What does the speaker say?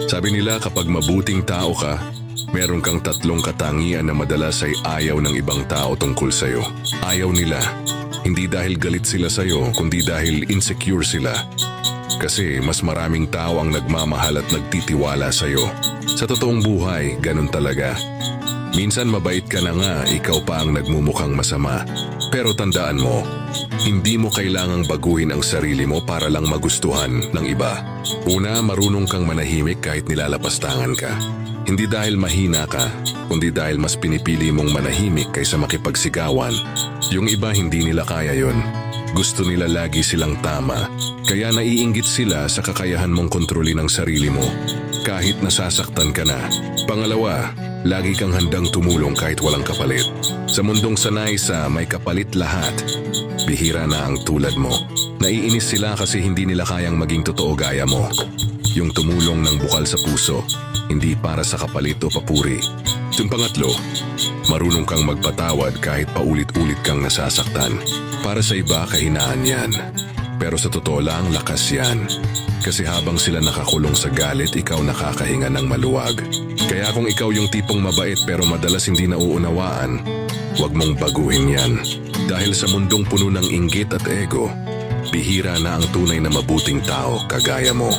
Sabi nila kapag mabuting tao ka, meron kang tatlong katangian na madalas ay ayaw ng ibang tao tungkol sa'yo. Ayaw nila, hindi dahil galit sila sa'yo, kundi dahil insecure sila. Kasi mas maraming tao ang nagmamahal at nagtitiwala sa'yo. Sa totoong buhay, ganun talaga. Minsan mabait ka na nga, ikaw pa ang nagmumukhang masama. Pero tandaan mo, hindi mo kailangang baguhin ang sarili mo para lang magustuhan ng iba. Una, marunong kang manahimik kahit nilalapastangan ka. Hindi dahil mahina ka, kundi dahil mas pinipili mong manahimik kaysa makipagsigawan. Yung iba hindi nila kaya yon. Gusto nila lagi silang tama, kaya naiinggit sila sa kakayahan mong kontrolin ang sarili mo, kahit nasasaktan ka na. Pangalawa, lagi kang handang tumulong kahit walang kapalit. Sa mundong sanay sa may kapalit lahat, bihira na ang tulad mo. Naiinis sila kasi hindi nila kayang maging totoo gaya mo. Yung tumulong ng bukal sa puso, hindi para sa kapalit o papuri. Yung pangatlo, marunong kang magpatawad kahit paulit-ulit kang nasasaktan. Para sa iba, kahinaan yan. Pero sa totoo lang, lakas yan. Kasi habang sila nakakulong sa galit, ikaw nakakahinga ng maluwag. Kaya kung ikaw yung tipong mabait pero madalas hindi nauunawaan, huwag mong baguhin yan. Dahil sa mundong puno ng inggit at ego, bihira na ang tunay na mabuting tao kagaya mo.